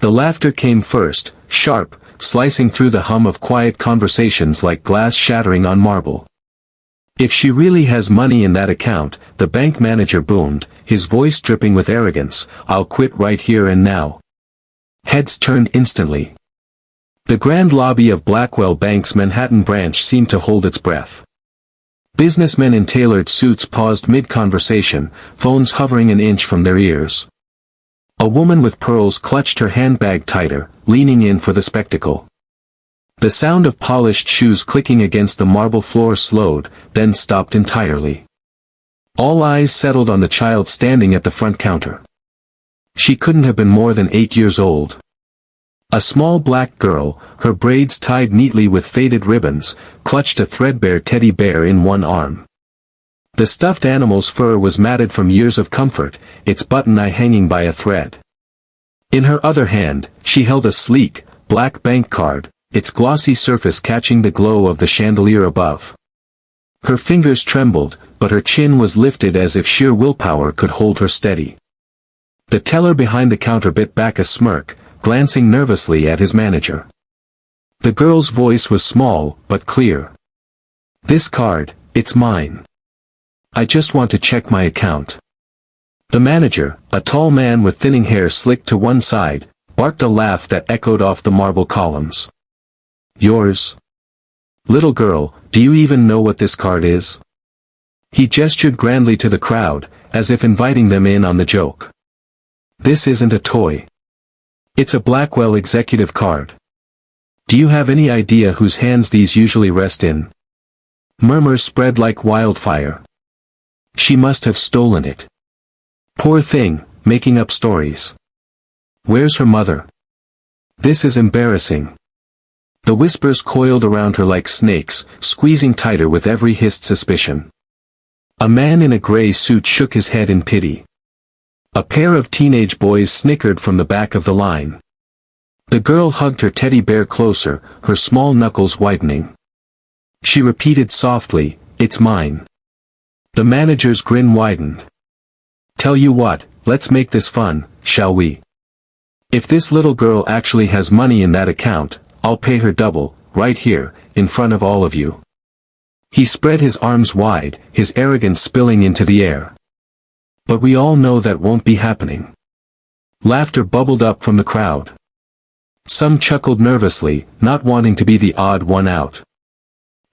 The laughter came first, sharp, slicing through the hum of quiet conversations like glass shattering on marble. "If she really has money in that account," the bank manager boomed, his voice dripping with arrogance, "I'll quit right here and now." Heads turned instantly. The grand lobby of Blackwell Bank's Manhattan branch seemed to hold its breath. Businessmen in tailored suits paused mid-conversation, phones hovering an inch from their ears. A woman with pearls clutched her handbag tighter, leaning in for the spectacle. The sound of polished shoes clicking against the marble floor slowed, then stopped entirely. All eyes settled on the child standing at the front counter. She couldn't have been more than 8 years old. A small black girl, her braids tied neatly with faded ribbons, clutched a threadbare teddy bear in one arm. The stuffed animal's fur was matted from years of comfort, its button-eye hanging by a thread. In her other hand, she held a sleek, black bank card, its glossy surface catching the glow of the chandelier above. Her fingers trembled, but her chin was lifted as if sheer willpower could hold her steady. The teller behind the counter bit back a smirk, glancing nervously at his manager. The girl's voice was small, but clear. "This card, it's mine. I just want to check my account." The manager, a tall man with thinning hair slicked to one side, barked a laugh that echoed off the marble columns. "Yours? Little girl, do you even know what this card is?" He gestured grandly to the crowd, as if inviting them in on the joke. "This isn't a toy. It's a Blackwell executive card. Do you have any idea whose hands these usually rest in?" Murmurs spread like wildfire. "She must have stolen it. Poor thing, making up stories. Where's her mother? This is embarrassing." The whispers coiled around her like snakes, squeezing tighter with every hissed suspicion. A man in a gray suit shook his head in pity. A pair of teenage boys snickered from the back of the line. The girl hugged her teddy bear closer, her small knuckles whitening. She repeated softly, "It's mine." The manager's grin widened. "Tell you what, let's make this fun, shall we? If this little girl actually has money in that account, I'll pay her double, right here, in front of all of you." He spread his arms wide, his arrogance spilling into the air. "But we all know that won't be happening." Laughter bubbled up from the crowd. Some chuckled nervously, not wanting to be the odd one out.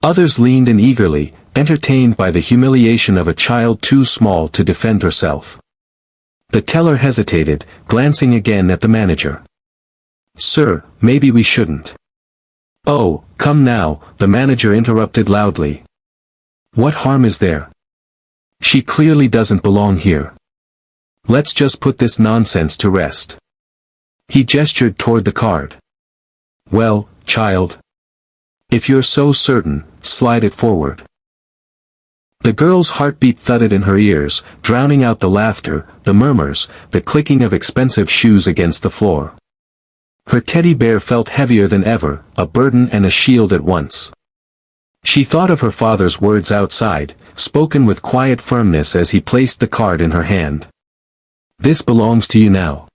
Others leaned in eagerly, entertained by the humiliation of a child too small to defend herself. The teller hesitated, glancing again at the manager. "Sir, maybe we shouldn't." "Oh, come now," the manager interrupted loudly. "What harm is there? She clearly doesn't belong here. Let's just put this nonsense to rest." He gestured toward the card. "Well, child. If you're so certain, slide it forward." The girl's heartbeat thudded in her ears, drowning out the laughter, the murmurs, the clicking of expensive shoes against the floor. Her teddy bear felt heavier than ever, a burden and a shield at once. She thought of her father's words outside, spoken with quiet firmness as he placed the card in her hand. "This belongs to you now.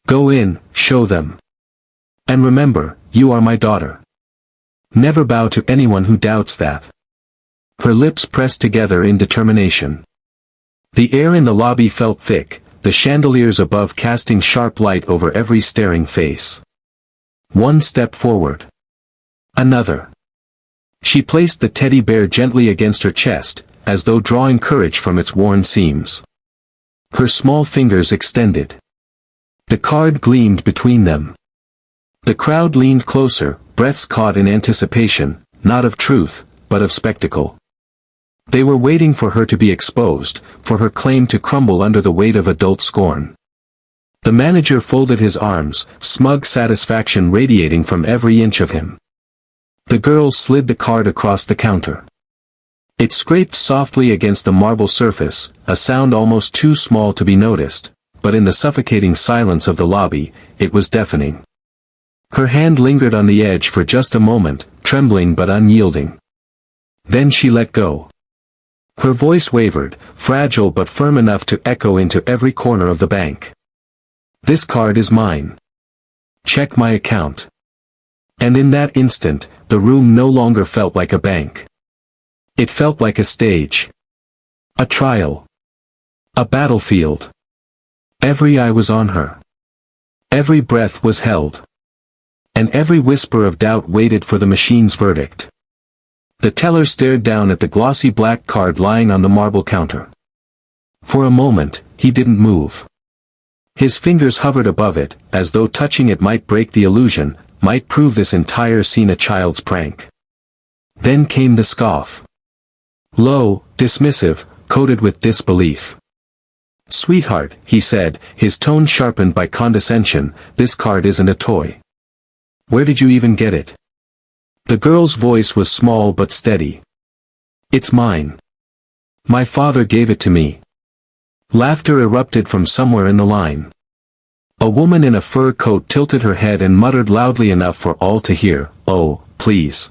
Go in, show them. And remember, you are my daughter. Never bow to anyone who doubts that." Her lips pressed together in determination. The air in the lobby felt thick, the chandeliers above casting sharp light over every staring face. One step forward. Another. She placed the teddy bear gently against her chest, as though drawing courage from its worn seams. Her small fingers extended. The card gleamed between them. The crowd leaned closer, breaths caught in anticipation, not of truth, but of spectacle. They were waiting for her to be exposed, for her claim to crumble under the weight of adult scorn. The manager folded his arms, smug satisfaction radiating from every inch of him. The girl slid the card across the counter. It scraped softly against the marble surface, a sound almost too small to be noticed, but in the suffocating silence of the lobby, it was deafening. Her hand lingered on the edge for just a moment, trembling but unyielding. Then she let go. Her voice wavered, fragile but firm enough to echo into every corner of the bank. "This card is mine. check my account." And in that instant, the room no longer felt like a bank. It felt like a stage. A trial. A battlefield. Every eye was on her. Every breath was held. And every whisper of doubt waited for the machine's verdict. The teller stared down at the glossy black card lying on the marble counter. For a moment, he didn't move. His fingers hovered above it, as though touching it might break the illusion, might prove this entire scene a child's prank. Then came the scoff. Low, dismissive, coated with disbelief. "Sweetheart," he said, his tone sharpened by condescension, "this card isn't a toy. Where did you even get it?" The girl's voice was small but steady. "It's mine. My father gave it to me." Laughter erupted from somewhere in the line. A woman in a fur coat tilted her head and muttered loudly enough for all to hear, "Oh, please."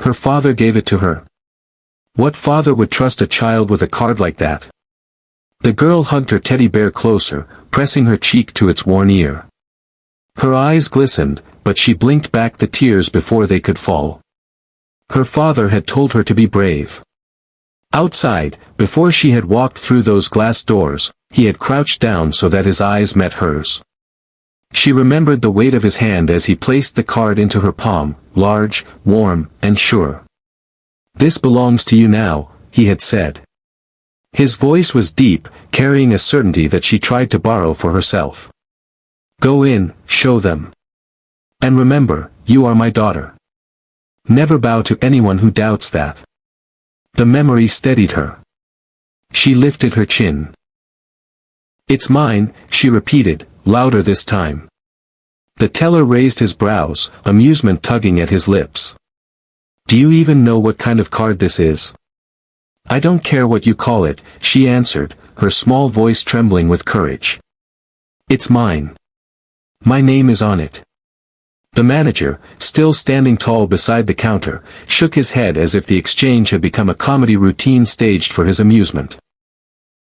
Her father gave it to her. What father would trust a child with a card like that? The girl hugged her teddy bear closer, pressing her cheek to its worn ear. Her eyes glistened, but she blinked back the tears before they could fall. Her father had told her to be brave. Outside, before she had walked through those glass doors, he had crouched down so that his eyes met hers. She remembered the weight of his hand as he placed the card into her palm, large, warm, and sure. "This belongs to you now," he had said. His voice was deep, carrying a certainty that she tried to borrow for herself. "Go in, show them. And remember, you are my daughter. Never bow to anyone who doubts that." The memory steadied her. She lifted her chin. "It's mine," she repeated, louder this time. The teller raised his brows, amusement tugging at his lips. "Do you even know what kind of card this is?" "I don't care what you call it," she answered, her small voice trembling with courage. "It's mine. My name is on it." The manager, still standing tall beside the counter, shook his head as if the exchange had become a comedy routine staged for his amusement.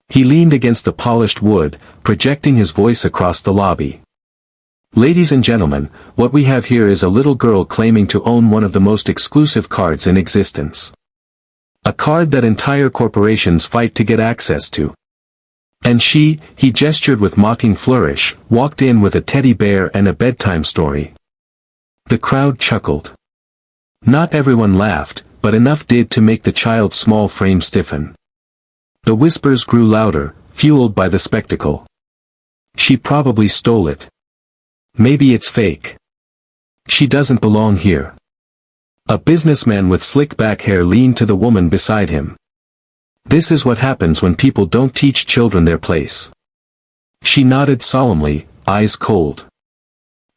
He leaned against the polished wood, projecting his voice across the lobby. "Ladies and gentlemen, what we have here is a little girl claiming to own one of the most exclusive cards in existence. A card that entire corporations fight to get access to. And she," he gestured with mocking flourish, "walked in with a teddy bear and a bedtime story." The crowd chuckled. Not everyone laughed, but enough did to make the child's small frame stiffen. The whispers grew louder, fueled by the spectacle. "She probably stole it. Maybe it's fake. She doesn't belong here." A businessman with slick back hair leaned to the woman beside him. "This is what happens when people don't teach children their place." She nodded solemnly, eyes cold.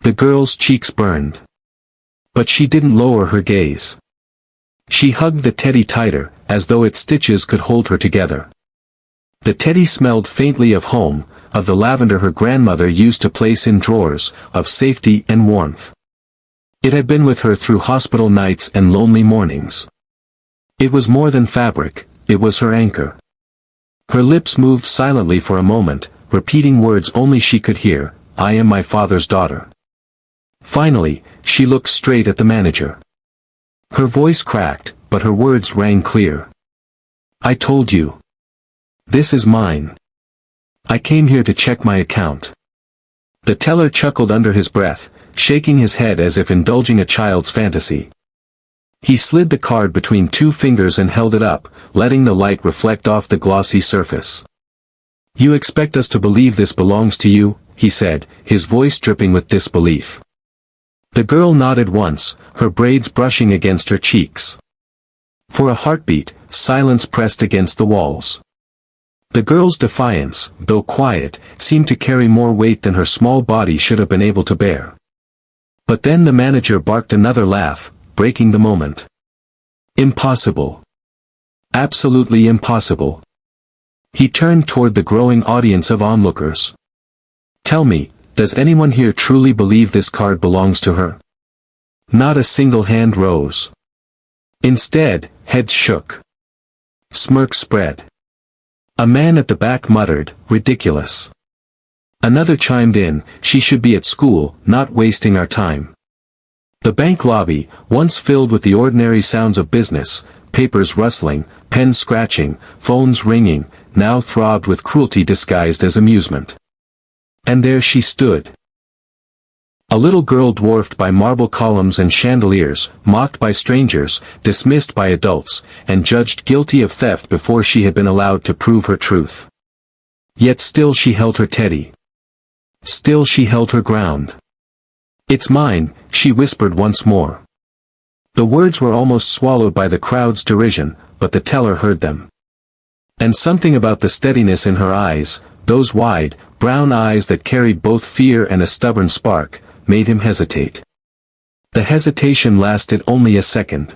The girl's cheeks burned. But she didn't lower her gaze. She hugged the teddy tighter, as though its stitches could hold her together. The teddy smelled faintly of home, of the lavender her grandmother used to place in drawers, of safety and warmth. It had been with her through hospital nights and lonely mornings. It was more than fabric, it was her anchor. Her lips moved silently for a moment, repeating words only she could hear, "I am my father's daughter." Finally, she looked straight at the manager. Her voice cracked, but her words rang clear. "I told you. This is mine. I came here to check my account." The teller chuckled under his breath, shaking his head as if indulging a child's fantasy. He slid the card between two fingers and held it up, letting the light reflect off the glossy surface. "You expect us to believe this belongs to you?" he said, his voice dripping with disbelief. The girl nodded once, her braids brushing against her cheeks. For a heartbeat, silence pressed against the walls. The girl's defiance, though quiet, seemed to carry more weight than her small body should have been able to bear. But then the manager barked another laugh, breaking the moment. "Impossible. Absolutely impossible." He turned toward the growing audience of onlookers. "Tell me, does anyone here truly believe this card belongs to her?" Not a single hand rose. Instead, heads shook. Smirks spread. A man at the back muttered, "Ridiculous. Another chimed in, she should be at school, not wasting our time. The bank lobby, once filled with the ordinary sounds of business, papers rustling, pens scratching, phones ringing, now throbbed with cruelty disguised as amusement. And there she stood. A little girl dwarfed by marble columns and chandeliers, mocked by strangers, dismissed by adults, and judged guilty of theft before she had been allowed to prove her truth. Yet still she held her teddy. Still she held her ground. "It's mine," she whispered once more. The words were almost swallowed by the crowd's derision, but the teller heard them. And something about the steadiness in her eyes, those wide, brown eyes that carried both fear and a stubborn spark, made him hesitate. The hesitation lasted only a second.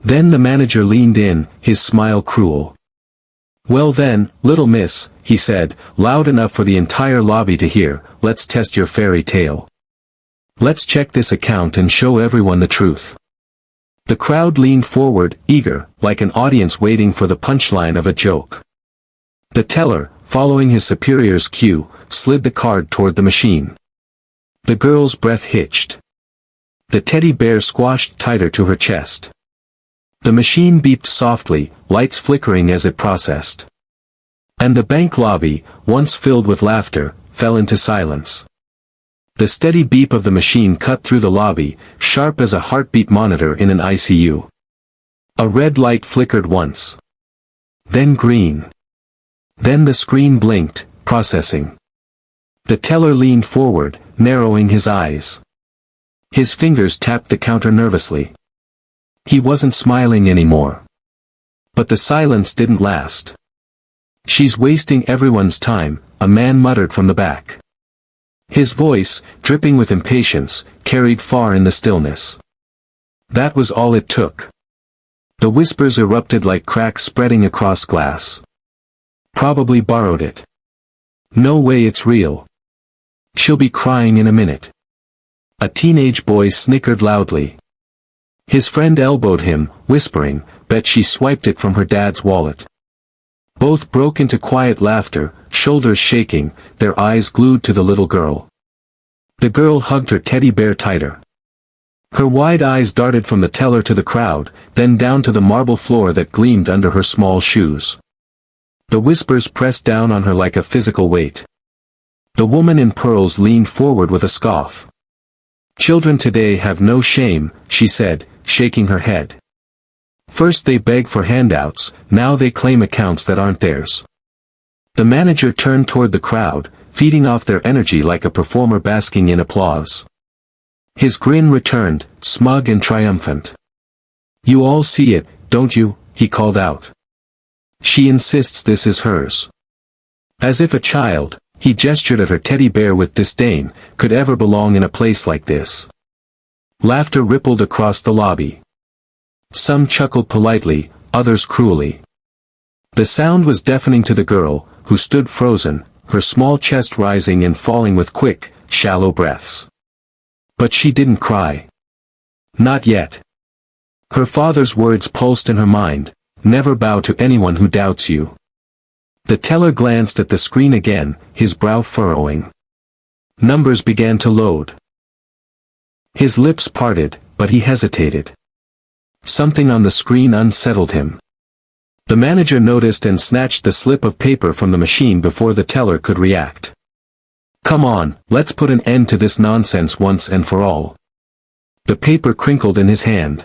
Then the manager leaned in, his smile cruel. "Well then, little miss," he said, loud enough for the entire lobby to hear, "let's test your fairy tale. Let's check this account and show everyone the truth." The crowd leaned forward, eager, like an audience waiting for the punchline of a joke. The teller, following his superior's cue, slid the card toward the machine. The girl's breath hitched. The teddy bear squashed tighter to her chest. The machine beeped softly, lights flickering as it processed. And the bank lobby, once filled with laughter, fell into silence. The steady beep of the machine cut through the lobby, sharp as a heartbeat monitor in an ICU. A red light flickered once. Then green. Then the screen blinked, processing. The teller leaned forward, narrowing his eyes. His fingers tapped the counter nervously. He wasn't smiling anymore. But the silence didn't last. "She's wasting everyone's time," a man muttered from the back. His voice, dripping with impatience, carried far in the stillness. That was all it took. The whispers erupted like cracks spreading across glass. "Probably borrowed it. No way it's real. She'll be crying in a minute." A teenage boy snickered loudly. His friend elbowed him, whispering, "Bet she swiped it from her dad's wallet." Both broke into quiet laughter, shoulders shaking, their eyes glued to the little girl. The girl hugged her teddy bear tighter. Her wide eyes darted from the teller to the crowd, then down to the marble floor that gleamed under her small shoes. The whispers pressed down on her like a physical weight. The woman in pearls leaned forward with a scoff. "Children today have no shame," she said, shaking her head. "First they beg for handouts, now they claim accounts that aren't theirs." The manager turned toward the crowd, feeding off their energy like a performer basking in applause. His grin returned, smug and triumphant. "You all see it, don't you?" he called out. "She insists this is hers." As if a child, he gestured at her teddy bear with disdain, could ever belong in a place like this. Laughter rippled across the lobby. Some chuckled politely, others cruelly. The sound was deafening to the girl, who stood frozen, her small chest rising and falling with quick, shallow breaths. But she didn't cry. Not yet. Her father's words pulsed in her mind, "Never bow to anyone who doubts you." The teller glanced at the screen again, his brow furrowing. Numbers began to load. His lips parted, but he hesitated. Something on the screen unsettled him. The manager noticed and snatched the slip of paper from the machine before the teller could react. "Come on, let's put an end to this nonsense once and for all." The paper crinkled in his hand.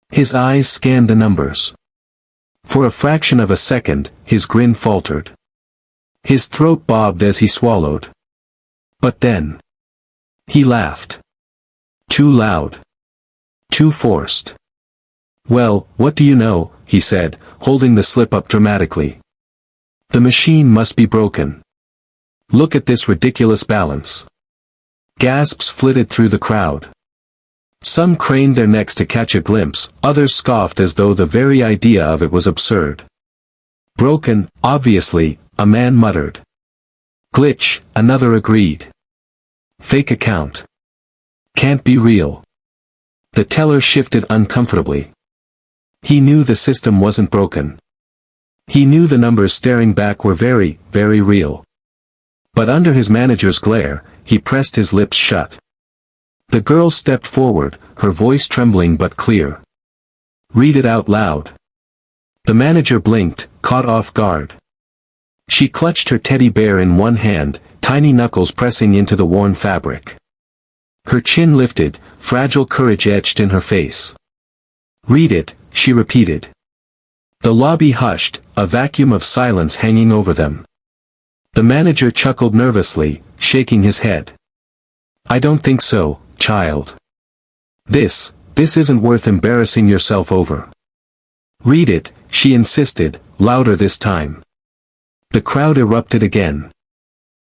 His eyes scanned the numbers. For a fraction of a second, his grin faltered. His throat bobbed as he swallowed. But then, he laughed. Too loud. Too forced. "Well, what do you know," he said, holding the slip up dramatically. "The machine must be broken. Look at this ridiculous balance." Gasps flitted through the crowd. Some craned their necks to catch a glimpse, others scoffed as though the very idea of it was absurd. "Broken, obviously," a man muttered. "Glitch," another agreed. "Fake account. Can't be real." The teller shifted uncomfortably. He knew the system wasn't broken. He knew the numbers staring back were very, very real. But under his manager's glare, he pressed his lips shut. The girl stepped forward, her voice trembling but clear. "Read it out loud." The manager blinked, caught off guard. She clutched her teddy bear in one hand, tiny knuckles pressing into the worn fabric. Her chin lifted, fragile courage etched in her face. "Read it," she repeated. The lobby hushed, a vacuum of silence hanging over them. The manager chuckled nervously, shaking his head. "I don't think so, child. This isn't worth embarrassing yourself over." "Read it," she insisted, louder this time. The crowd erupted again.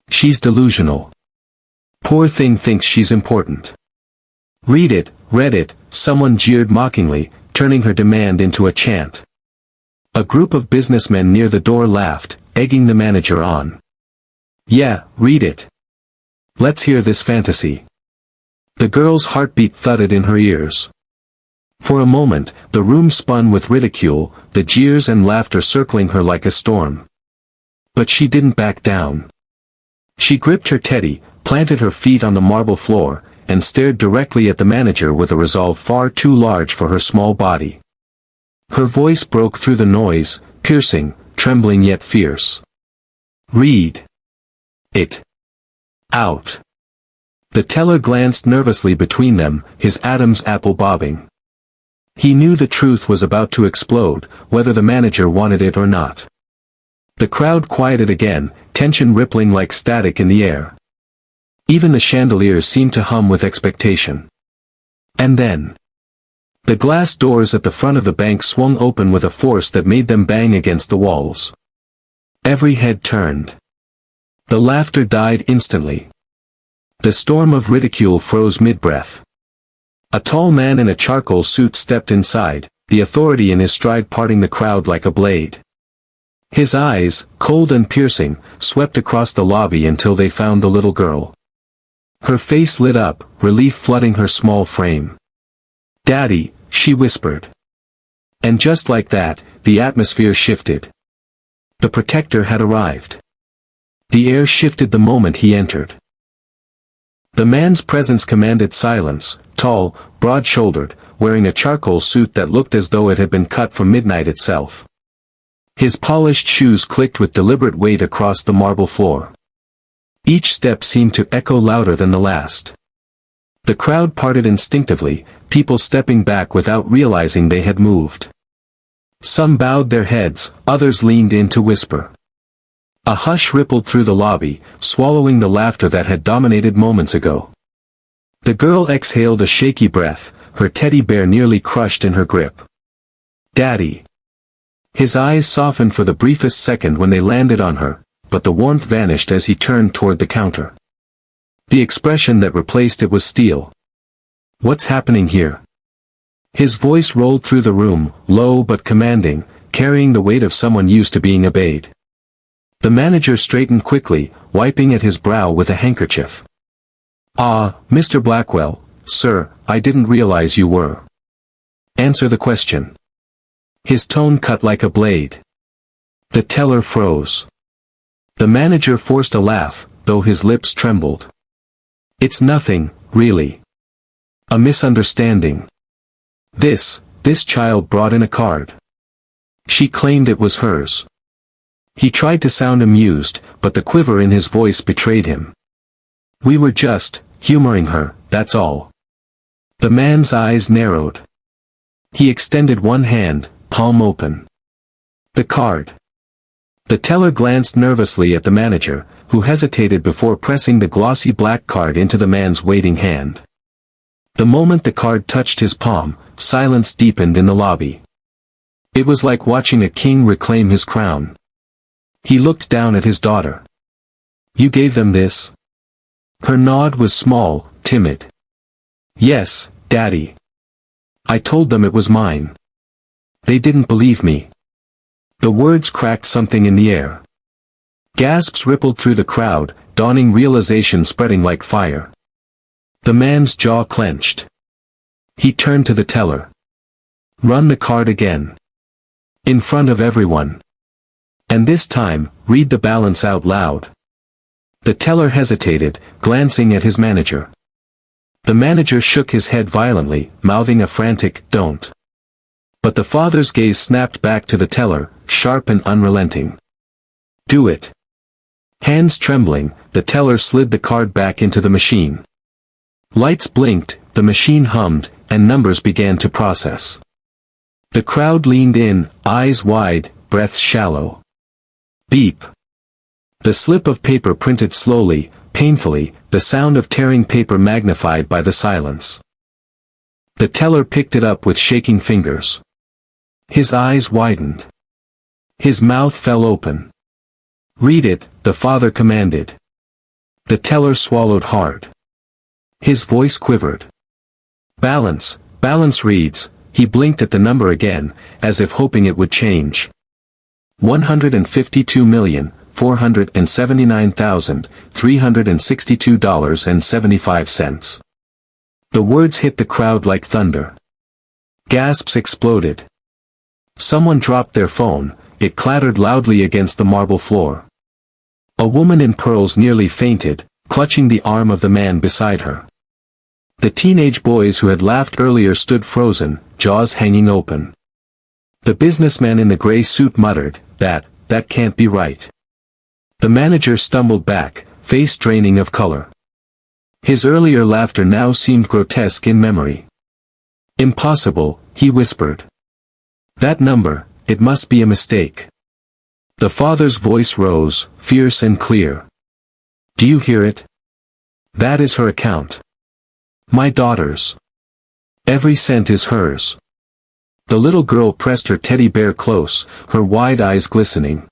"She's delusional. Poor thing thinks she's important." "Read it," read it, someone jeered mockingly, turning her demand into a chant. A group of businessmen near the door laughed, egging the manager on. "Yeah, read it. Let's hear this fantasy." The girl's heartbeat thudded in her ears. For a moment, the room spun with ridicule, the jeers and laughter circling her like a storm. But she didn't back down. She gripped her teddy, planted her feet on the marble floor, and stared directly at the manager with a resolve far too large for her small body. Her voice broke through the noise, piercing, trembling yet fierce. "Read it out." The teller glanced nervously between them, his Adam's apple bobbing. He knew the truth was about to explode, whether the manager wanted it or not. The crowd quieted again, tension rippling like static in the air. Even the chandeliers seemed to hum with expectation. And then, the glass doors at the front of the bank swung open with a force that made them bang against the walls. Every head turned. The laughter died instantly. The storm of ridicule froze mid-breath. A tall man in a charcoal suit stepped inside, the authority in his stride parting the crowd like a blade. His eyes, cold and piercing, swept across the lobby until they found the little girl. Her face lit up, relief flooding her small frame. "Daddy," she whispered. And just like that, the atmosphere shifted. The protector had arrived. The air shifted the moment he entered. The man's presence commanded silence, tall, broad-shouldered, wearing a charcoal suit that looked as though it had been cut from midnight itself. His polished shoes clicked with deliberate weight across the marble floor. Each step seemed to echo louder than the last. The crowd parted instinctively, people stepping back without realizing they had moved. Some bowed their heads, others leaned in to whisper. A hush rippled through the lobby, swallowing the laughter that had dominated moments ago. The girl exhaled a shaky breath, her teddy bear nearly crushed in her grip. "Daddy." His eyes softened for the briefest second when they landed on her, but the warmth vanished as he turned toward the counter. The expression that replaced it was steel. "What's happening here?" His voice rolled through the room, low but commanding, carrying the weight of someone used to being obeyed. The manager straightened quickly, wiping at his brow with a handkerchief. "Ah, Mr. Blackwell, sir, I didn't realize you were." "Answer the question." His tone cut like a blade. The teller froze. The manager forced a laugh, though his lips trembled. "It's nothing, really. A misunderstanding. This child brought in a card. She claimed it was hers." He tried to sound amused, but the quiver in his voice betrayed him. "We were just humoring her, that's all." The man's eyes narrowed. He extended one hand, palm open. "The card." The teller glanced nervously at the manager, who hesitated before pressing the glossy black card into the man's waiting hand. The moment the card touched his palm, silence deepened in the lobby. It was like watching a king reclaim his crown. He looked down at his daughter. "You gave them this?" Her nod was small, timid. "Yes, Daddy. I told them it was mine. They didn't believe me." The words cracked something in the air. Gasps rippled through the crowd, dawning realization spreading like fire. The man's jaw clenched. He turned to the teller. "Run the card again. In front of everyone. And this time, read the balance out loud." The teller hesitated, glancing at his manager. The manager shook his head violently, mouthing a frantic, "Don't." But the father's gaze snapped back to the teller, sharp and unrelenting. "Do it." Hands trembling, the teller slid the card back into the machine. Lights blinked, the machine hummed, and numbers began to process. The crowd leaned in, eyes wide, breaths shallow. Beep. The slip of paper printed slowly, painfully, the sound of tearing paper magnified by the silence. The teller picked it up with shaking fingers. His eyes widened. His mouth fell open. "Read it," the father commanded. The teller swallowed hard. His voice quivered. "Balance, balance reads," he blinked at the number again, as if hoping it would change. $152,479,362.75. The words hit the crowd like thunder. Gasps exploded. Someone dropped their phone, it clattered loudly against the marble floor. A woman in pearls nearly fainted, clutching the arm of the man beside her. The teenage boys who had laughed earlier stood frozen, jaws hanging open. The businessman in the gray suit muttered, that can't be right." The manager stumbled back, face draining of color. His earlier laughter now seemed grotesque in memory. "Impossible," he whispered. "That number, it must be a mistake." The father's voice rose, fierce and clear. "Do you hear it? That is her account. My daughter's. Every cent is hers." The little girl pressed her teddy bear close, her wide eyes glistening.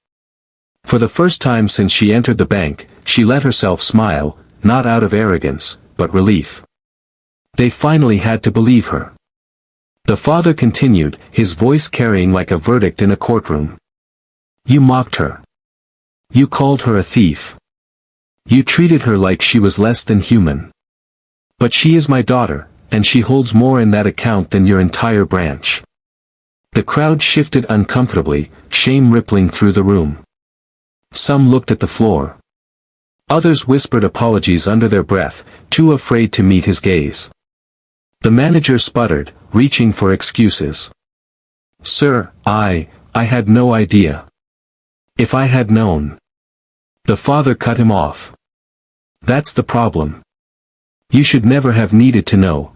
For the first time since she entered the bank, she let herself smile, not out of arrogance, but relief. They finally had to believe her. The father continued, his voice carrying like a verdict in a courtroom. "You mocked her. You called her a thief. You treated her like she was less than human. But she is my daughter, and she holds more in that account than your entire branch." The crowd shifted uncomfortably, shame rippling through the room. Some looked at the floor. Others whispered apologies under their breath, too afraid to meet his gaze. The manager sputtered, reaching for excuses. "Sir, I had no idea. If I had known." The father cut him off. "That's the problem. You should never have needed to know."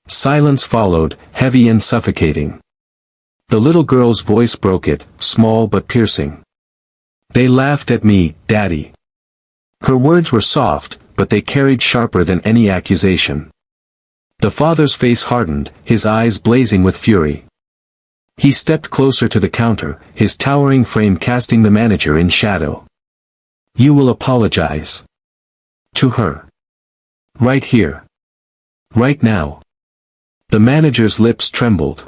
Silence followed, heavy and suffocating. The little girl's voice broke it, small but piercing. "They laughed at me, Daddy." Her words were soft, but they carried sharper than any accusation. The father's face hardened, his eyes blazing with fury. He stepped closer to the counter, his towering frame casting the manager in shadow. "You will apologize. To her. Right here. Right now." The manager's lips trembled.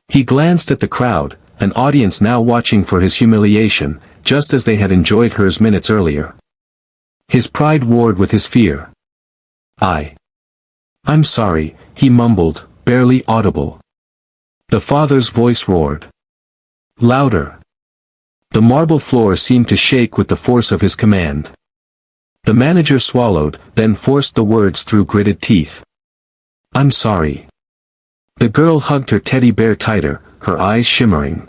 He glanced at the crowd, an audience now watching for his humiliation, just as they had enjoyed hers minutes earlier. His pride warred with his fear. "I'm sorry," he mumbled, barely audible. The father's voice roared. Louder. The marble floor seemed to shake with the force of his command. The manager swallowed, then forced the words through gritted teeth. "I'm sorry." The girl hugged her teddy bear tighter, her eyes shimmering.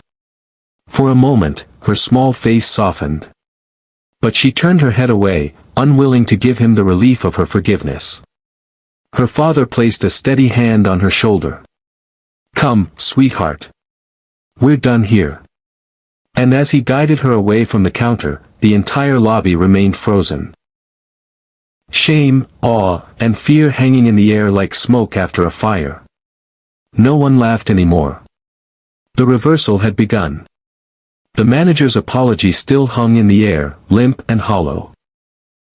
For a moment, her small face softened. But she turned her head away, unwilling to give him the relief of her forgiveness. Her father placed a steady hand on her shoulder. "Come, sweetheart. We're done here." And as he guided her away from the counter, the entire lobby remained frozen. Shame, awe, and fear hanging in the air like smoke after a fire. No one laughed anymore. The reversal had begun. The manager's apology still hung in the air, limp and hollow.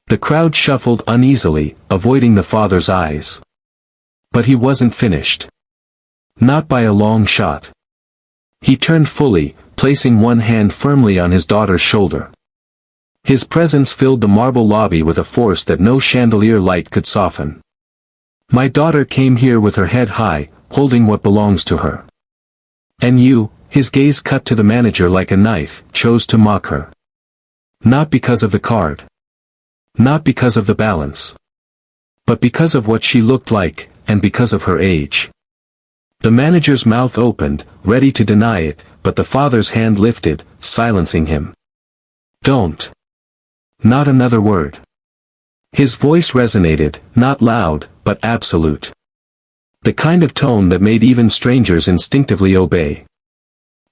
The crowd shuffled uneasily, avoiding the father's eyes. But he wasn't finished. Not by a long shot. He turned fully, placing one hand firmly on his daughter's shoulder. His presence filled the marble lobby with a force that no chandelier light could soften. "My daughter came here with her head high, holding what belongs to her. And you," his gaze cut to the manager like a knife, "chose to mock her. Not because of the card. Not because of the balance, but because of what she looked like, and because of her age. The manager's mouth opened, ready to deny it, but the father's hand lifted, silencing him. Don't. Not another word. His voice resonated, not loud, but absolute. The kind of tone that made even strangers instinctively obey.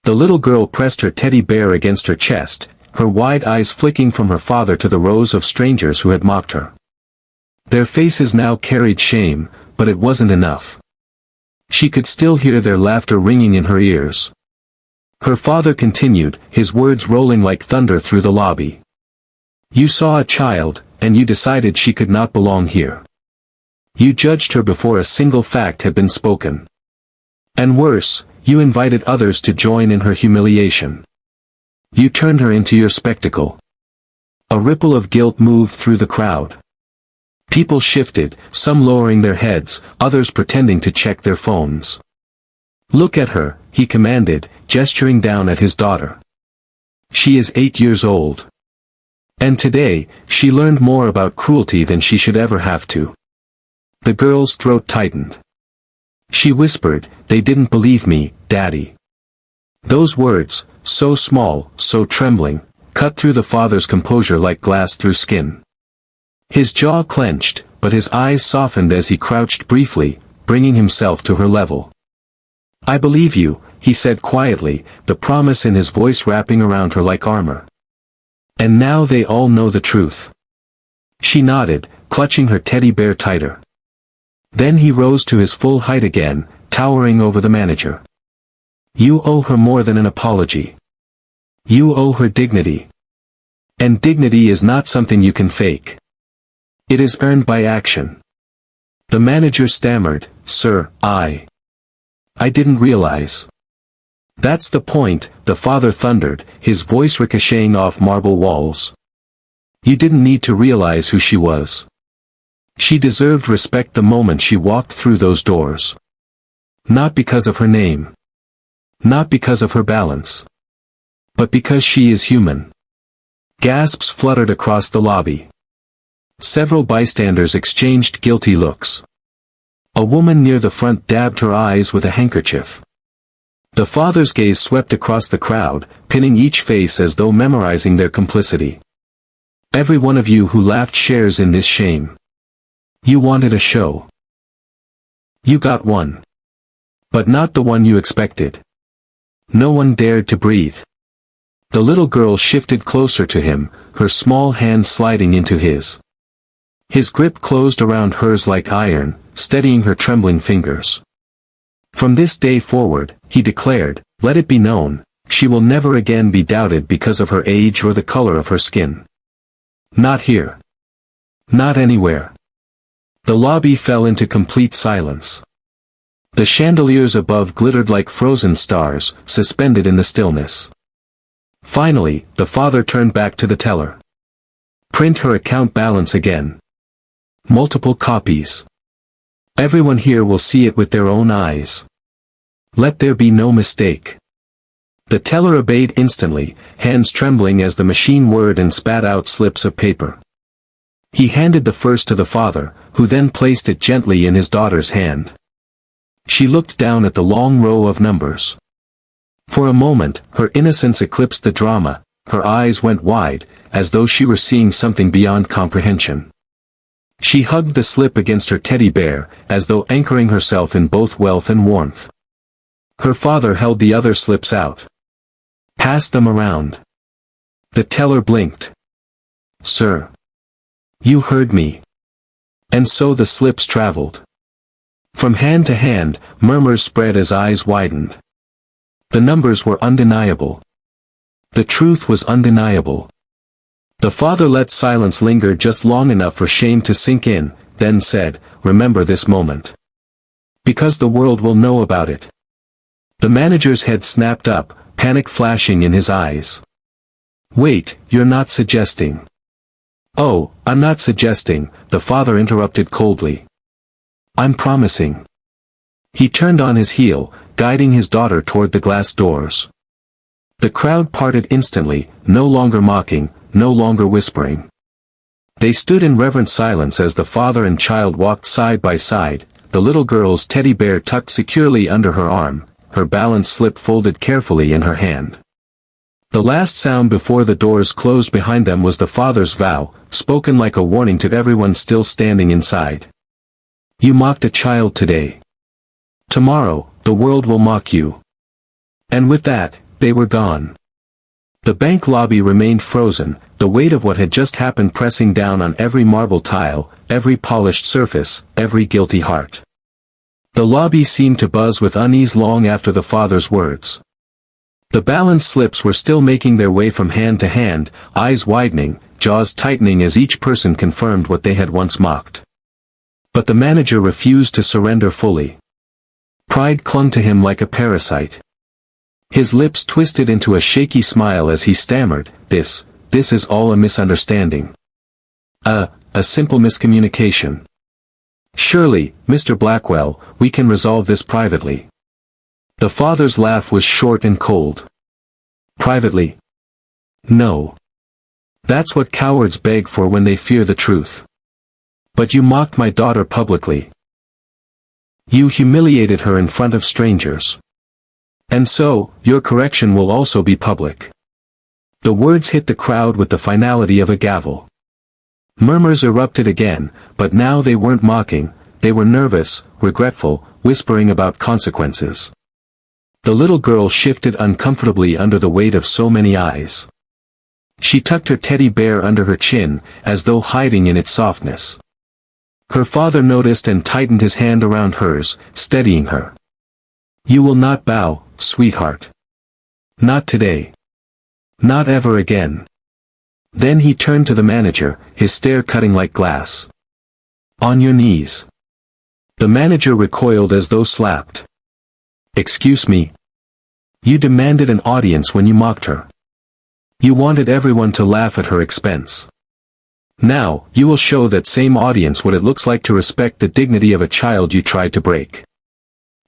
The little girl pressed her teddy bear against her chest, her wide eyes flicking from her father to the rows of strangers who had mocked her. Their faces now carried shame, but it wasn't enough. She could still hear their laughter ringing in her ears. Her father continued, his words rolling like thunder through the lobby. You saw a child, and you decided she could not belong here. You judged her before a single fact had been spoken. And worse, you invited others to join in her humiliation. You turned her into your spectacle. A ripple of guilt moved through the crowd. People shifted, some lowering their heads, others pretending to check their phones. Look at her, he commanded, gesturing down at his daughter. She is 8 years old. And today, she learned more about cruelty than she should ever have to. The girl's throat tightened. She whispered, they didn't believe me, Daddy. Those words, so small, so trembling, cut through the father's composure like glass through skin. His jaw clenched, but his eyes softened as he crouched briefly, bringing himself to her level. I believe you, he said quietly, the promise in his voice wrapping around her like armor. And now they all know the truth. She nodded, clutching her teddy bear tighter. Then he rose to his full height again, towering over the manager. You owe her more than an apology. You owe her dignity. And dignity is not something you can fake. It is earned by action. The manager stammered, Sir, I didn't realize. That's the point, the father thundered, his voice ricocheting off marble walls. You didn't need to realize who she was. She deserved respect the moment she walked through those doors. Not because of her name. Not because of her balance. But because she is human. Gasps fluttered across the lobby. Several bystanders exchanged guilty looks. A woman near the front dabbed her eyes with a handkerchief. The father's gaze swept across the crowd, pinning each face as though memorizing their complicity. Every one of you who laughed shares in this shame. You wanted a show. You got one. But not the one you expected. No one dared to breathe. The little girl shifted closer to him, her small hand sliding into his. His grip closed around hers like iron, steadying her trembling fingers. From this day forward, he declared, let it be known, she will never again be doubted because of her age or the color of her skin. Not here. Not anywhere. The lobby fell into complete silence. The chandeliers above glittered like frozen stars, suspended in the stillness. Finally, the father turned back to the teller. Print her account balance again. Multiple copies. Everyone here will see it with their own eyes. Let there be no mistake. The teller obeyed instantly, hands trembling as the machine whirred and spat out slips of paper. He handed the first to the father, who then placed it gently in his daughter's hand. She looked down at the long row of numbers. For a moment, her innocence eclipsed the drama, her eyes went wide, as though she were seeing something beyond comprehension. She hugged the slip against her teddy bear, as though anchoring herself in both wealth and warmth. Her father held the other slips out. Pass them around. The teller blinked. Sir. You heard me. And so the slips traveled. From hand to hand, murmurs spread as eyes widened. The numbers were undeniable. The truth was undeniable. The father let silence linger just long enough for shame to sink in, then said, remember this moment. Because the world will know about it. The manager's head snapped up, panic flashing in his eyes. Wait, you're not suggesting. Oh, I'm not suggesting, the father interrupted coldly. I'm promising. He turned on his heel, guiding his daughter toward the glass doors. The crowd parted instantly, no longer mocking, no longer whispering. They stood in reverent silence as the father and child walked side by side, the little girl's teddy bear tucked securely under her arm, her balance slip folded carefully in her hand. The last sound before the doors closed behind them was the father's vow, spoken like a warning to everyone still standing inside. You mocked a child today. Tomorrow, the world will mock you. And with that, they were gone. The bank lobby remained frozen, the weight of what had just happened pressing down on every marble tile, every polished surface, every guilty heart. The lobby seemed to buzz with unease long after the father's words. The balance slips were still making their way from hand to hand, eyes widening, jaws tightening as each person confirmed what they had once mocked. But the manager refused to surrender fully. Pride clung to him like a parasite. His lips twisted into a shaky smile as he stammered, This is all a misunderstanding. A simple miscommunication. Surely, Mr. Blackwell, we can resolve this privately. The father's laugh was short and cold. Privately? No. That's what cowards beg for when they fear the truth. But you mocked my daughter publicly. You humiliated her in front of strangers. And so, your correction will also be public. The words hit the crowd with the finality of a gavel. Murmurs erupted again, but now they weren't mocking, they were nervous, regretful, whispering about consequences. The little girl shifted uncomfortably under the weight of so many eyes. She tucked her teddy bear under her chin, as though hiding in its softness. Her father noticed and tightened his hand around hers, steadying her. You will not bow, sweetheart. Not today. Not ever again. Then he turned to the manager, his stare cutting like glass. On your knees. The manager recoiled as though slapped. Excuse me. You demanded an audience when you mocked her. You wanted everyone to laugh at her expense. Now, you will show that same audience what it looks like to respect the dignity of a child you tried to break.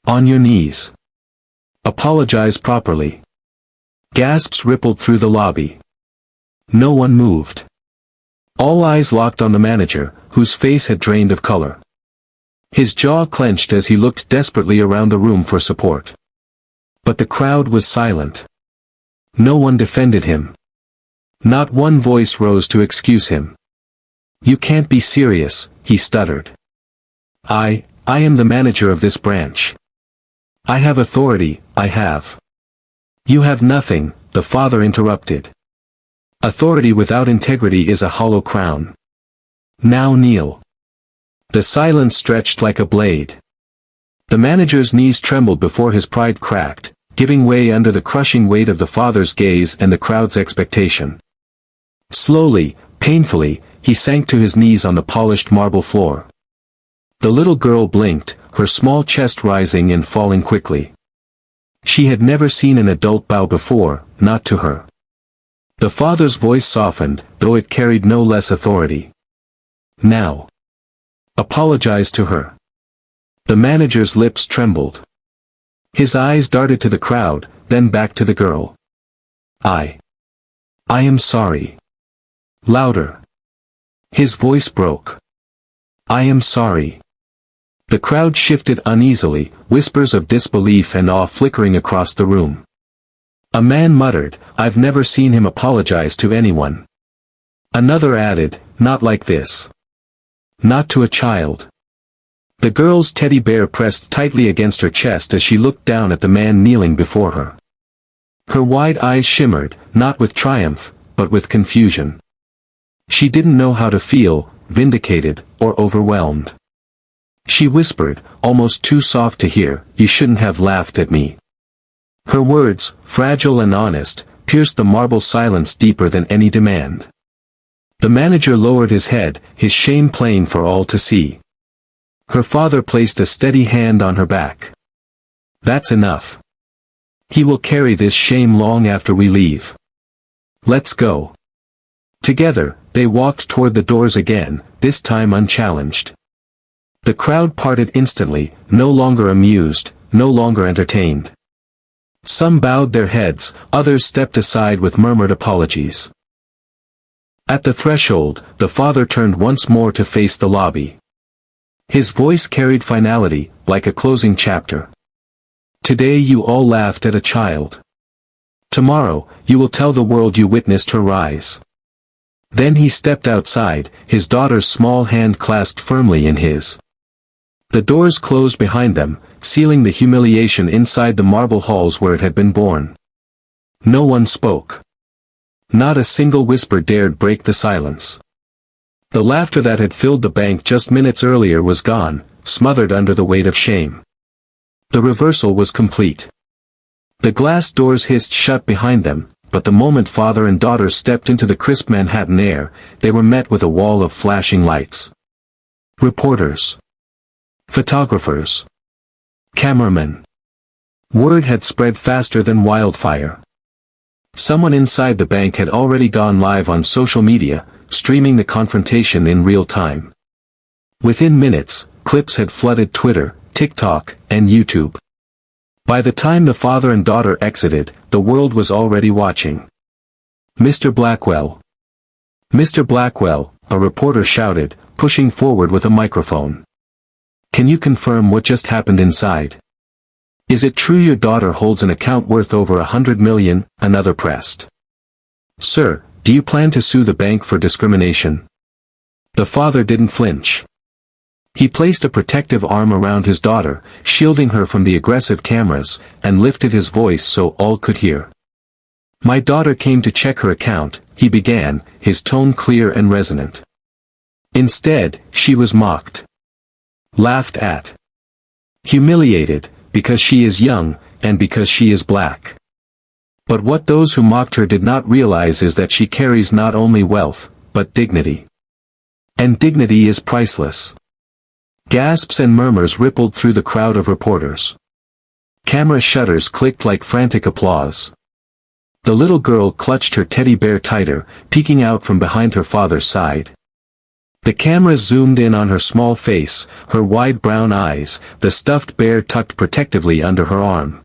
On your knees. Apologize properly. Gasps rippled through the lobby. No one moved. All eyes locked on the manager, whose face had drained of color. His jaw clenched as he looked desperately around the room for support. But the crowd was silent. No one defended him. Not one voice rose to excuse him. You can't be serious, he stuttered. I am the manager of this branch. I have authority, I have. You have nothing, the father interrupted. Authority without integrity is a hollow crown. Now kneel. The silence stretched like a blade. The manager's knees trembled before his pride cracked, giving way under the crushing weight of the father's gaze and the crowd's expectation. Slowly, painfully, he sank to his knees on the polished marble floor. The little girl blinked, her small chest rising and falling quickly. She had never seen an adult bow before, not to her. The father's voice softened, though it carried no less authority. Now. Apologize to her. The manager's lips trembled. His eyes darted to the crowd, then back to the girl. I am sorry. Louder. His voice broke. I am sorry. The crowd shifted uneasily, whispers of disbelief and awe flickering across the room. A man muttered, I've never seen him apologize to anyone. Another added, not like this. Not to a child. The girl's teddy bear pressed tightly against her chest as she looked down at the man kneeling before her. Her wide eyes shimmered, not with triumph, but with confusion. She didn't know how to feel, vindicated, or overwhelmed. She whispered, almost too soft to hear, you shouldn't have laughed at me. Her words, fragile and honest, pierced the marble silence deeper than any demand. The manager lowered his head, his shame plain for all to see. Her father placed a steady hand on her back. That's enough. He will carry this shame long after we leave. Let's go. Together, they walked toward the doors again, this time unchallenged. The crowd parted instantly, no longer amused, no longer entertained. Some bowed their heads, others stepped aside with murmured apologies. At the threshold, the father turned once more to face the lobby. His voice carried finality, like a closing chapter. Today you all laughed at a child. Tomorrow, you will tell the world you witnessed her rise. Then he stepped outside, his daughter's small hand clasped firmly in his. The doors closed behind them, sealing the humiliation inside the marble halls where it had been born. No one spoke. Not a single whisper dared break the silence. The laughter that had filled the bank just minutes earlier was gone, smothered under the weight of shame. The reversal was complete. The glass doors hissed shut behind them, but the moment father and daughter stepped into the crisp Manhattan air, they were met with a wall of flashing lights. Reporters. Photographers. Cameramen. Word had spread faster than wildfire. Someone inside the bank had already gone live on social media, streaming the confrontation in real time. Within minutes, clips had flooded Twitter, TikTok, and YouTube. By the time the father and daughter exited, the world was already watching. "Mr. Blackwell! Mr. Blackwell!" a reporter shouted, pushing forward with a microphone. "Can you confirm what just happened inside? Is it true your daughter holds an account worth over $100 million, another pressed. "Sir, do you plan to sue the bank for discrimination?" The father didn't flinch. He placed a protective arm around his daughter, shielding her from the aggressive cameras, and lifted his voice so all could hear. "My daughter came to check her account," he began, his tone clear and resonant. "Instead, she was mocked. Laughed at. Humiliated, because she is young, and because she is black. But what those who mocked her did not realize is that she carries not only wealth, but dignity. And dignity is priceless." Gasps and murmurs rippled through the crowd of reporters. Camera shutters clicked like frantic applause. The little girl clutched her teddy bear tighter, peeking out from behind her father's side. The camera zoomed in on her small face, her wide brown eyes, the stuffed bear tucked protectively under her arm.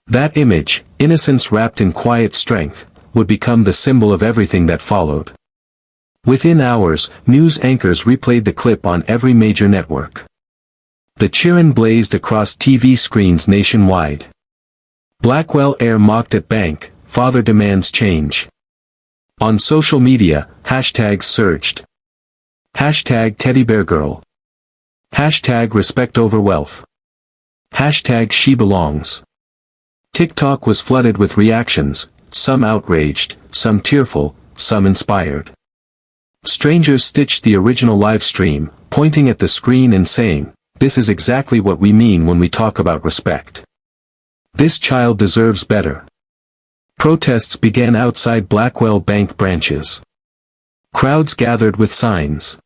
That image, innocence wrapped in quiet strength, would become the symbol of everything that followed. Within hours, news anchors replayed the clip on every major network. The cheering blazed across TV screens nationwide. Blackwell heir mocked at bank, father demands change. On social media, hashtags surged. Hashtag teddybeargirl. Hashtag respect over wealth. Hashtag she belongs. TikTok was flooded with reactions, some outraged, some tearful, some inspired. Strangers stitched the original live stream, pointing at the screen and saying, "This is exactly what we mean when we talk about respect. This child deserves better." Protests began outside Blackwell Bank branches. Crowds gathered with signs.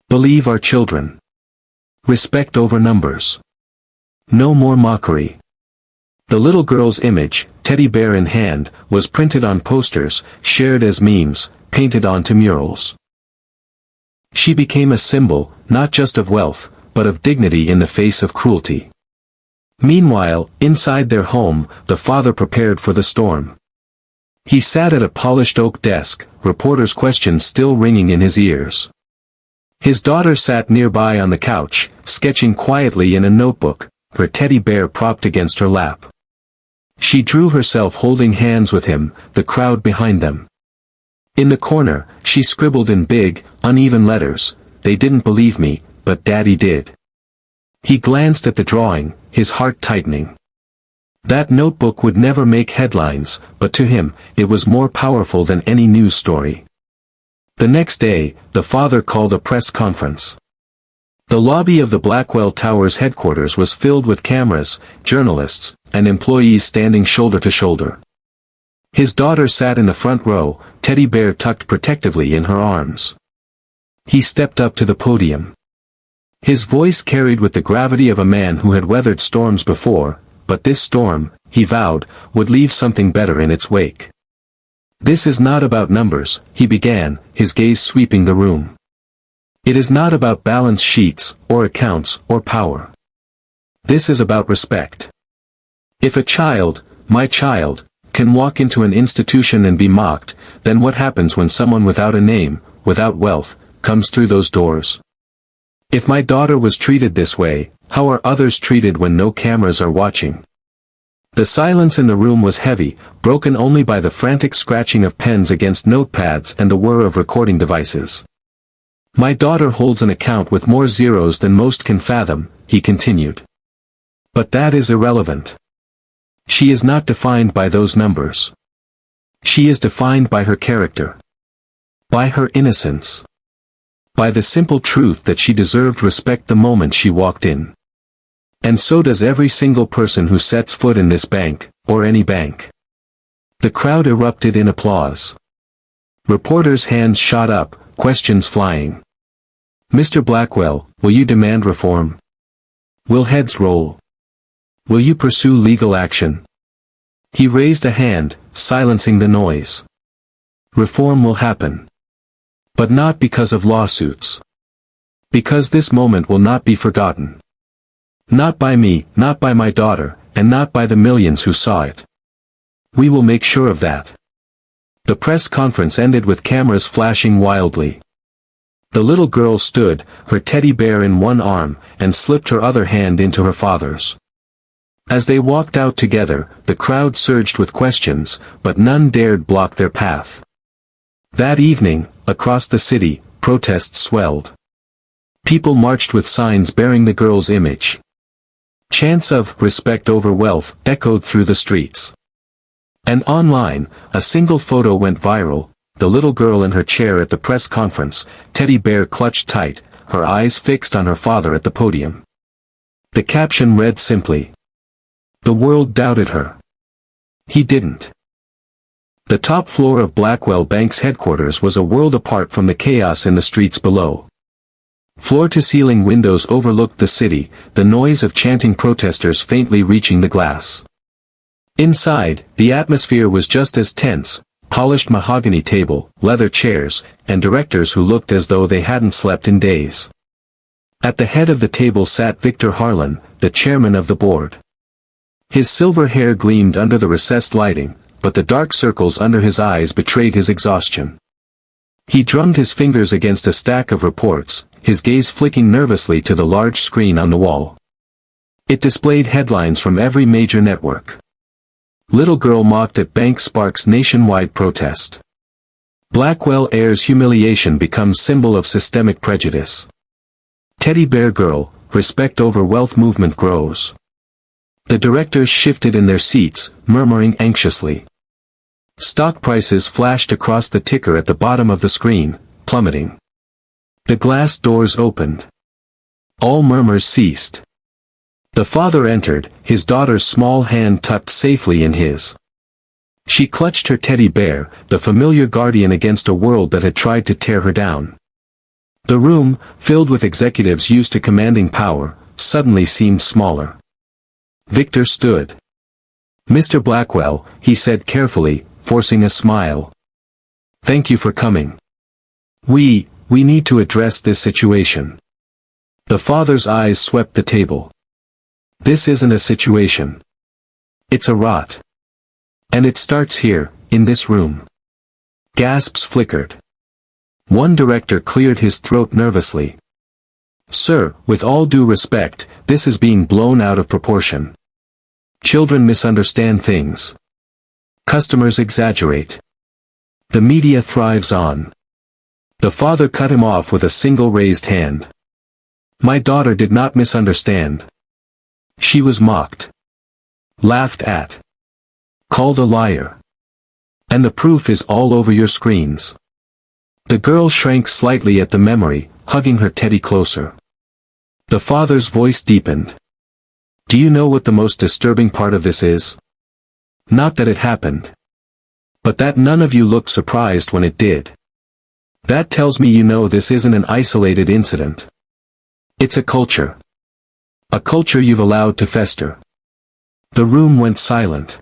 "Believe our children. Respect over numbers. No more mockery." The little girl's image, teddy bear in hand, was printed on posters, shared as memes, painted onto murals. She became a symbol, not just of wealth, but of dignity in the face of cruelty. Meanwhile, inside their home, the father prepared for the storm. He sat at a polished oak desk, reporters' questions still ringing in his ears. His daughter sat nearby on the couch, sketching quietly in a notebook, her teddy bear propped against her lap. She drew herself holding hands with him, the crowd behind them. In the corner, she scribbled in big, uneven letters, "They didn't believe me, but Daddy did." He glanced at the drawing, his heart tightening. That notebook would never make headlines, but to him, it was more powerful than any news story. The next day, the father called a press conference. The lobby of the Blackwell Towers headquarters was filled with cameras, journalists, and employees standing shoulder to shoulder. His daughter sat in the front row, teddy bear tucked protectively in her arms. He stepped up to the podium. His voice carried with the gravity of a man who had weathered storms before, but this storm, he vowed, would leave something better in its wake. "This is not about numbers," he began, his gaze sweeping the room. "It is not about balance sheets, or accounts, or power. This is about respect. If a child, my child, can walk into an institution and be mocked, then what happens when someone without a name, without wealth, comes through those doors? If my daughter was treated this way, how are others treated when no cameras are watching? The silence in the room was heavy, broken only by the frantic scratching of pens against notepads and the whir of recording devices. My daughter holds an account with more zeros than most can fathom, he continued. But that is irrelevant. She is not defined by those numbers. She is defined by her character. By her innocence. By the simple truth that she deserved respect the moment she walked in. And so does every single person who sets foot in this bank, or any bank. The crowd erupted in applause. Reporters' hands shot up, questions flying. Mr. Blackwell, will you demand reform? Will heads roll? Will you pursue legal action? He raised a hand, silencing the noise. Reform will happen. But not because of lawsuits. Because this moment will not be forgotten. Not by me, not by my daughter, and not by the millions who saw it. We will make sure of that. The press conference ended with cameras flashing wildly. The little girl stood, her teddy bear in one arm, and slipped her other hand into her father's. As they walked out together, the crowd surged with questions, but none dared block their path. That evening, across the city, protests swelled. People marched with signs bearing the girl's image. Chants of "respect over wealth" echoed through the streets. And online, a single photo went viral, the little girl in her chair at the press conference, teddy bear clutched tight, her eyes fixed on her father at the podium. The caption read simply, "The world doubted her. He didn't." The top floor of Blackwell Bank's headquarters was a world apart from the chaos in the streets below. Floor-to-ceiling windows overlooked the city, the noise of chanting protesters faintly reaching the glass. Inside, the atmosphere was just as tense, polished mahogany table, leather chairs, and directors who looked as though they hadn't slept in days. At the head of the table sat Victor Harlan, the chairman of the board. His silver hair gleamed under the recessed lighting, but the dark circles under his eyes betrayed his exhaustion. He drummed his fingers against a stack of reports, his gaze flicking nervously to the large screen on the wall. It displayed headlines from every major network. Little girl mocked at bank sparks nationwide protest. Blackwell heir's humiliation becomes symbol of systemic prejudice. Teddy bear girl, respect over wealth movement grows. The directors shifted in their seats, murmuring anxiously. Stock prices flashed across the ticker at the bottom of the screen, plummeting. The glass doors opened. All murmurs ceased. The father entered, his daughter's small hand tucked safely in his. She clutched her teddy bear, the familiar guardian against a world that had tried to tear her down. The room, filled with executives used to commanding power, suddenly seemed smaller. Victor stood. "Mr. Blackwell," he said carefully, forcing a smile. "Thank you for coming. We need to address this situation." The father's eyes swept the table. "This isn't a situation. It's a rot. And it starts here, in this room." Gasps flickered. One director cleared his throat nervously. "Sir, with all due respect, this is being blown out of proportion. Children misunderstand things. Customers exaggerate. The media thrives on." The father cut him off with a single raised hand. "My daughter did not misunderstand. She was mocked. Laughed at. Called a liar. And the proof is all over your screens." The girl shrank slightly at the memory, hugging her teddy closer. The father's voice deepened. "Do you know what the most disturbing part of this is? Not that it happened. But that none of you looked surprised when it did. That tells me you know this isn't an isolated incident. It's a culture. A culture you've allowed to fester." The room went silent.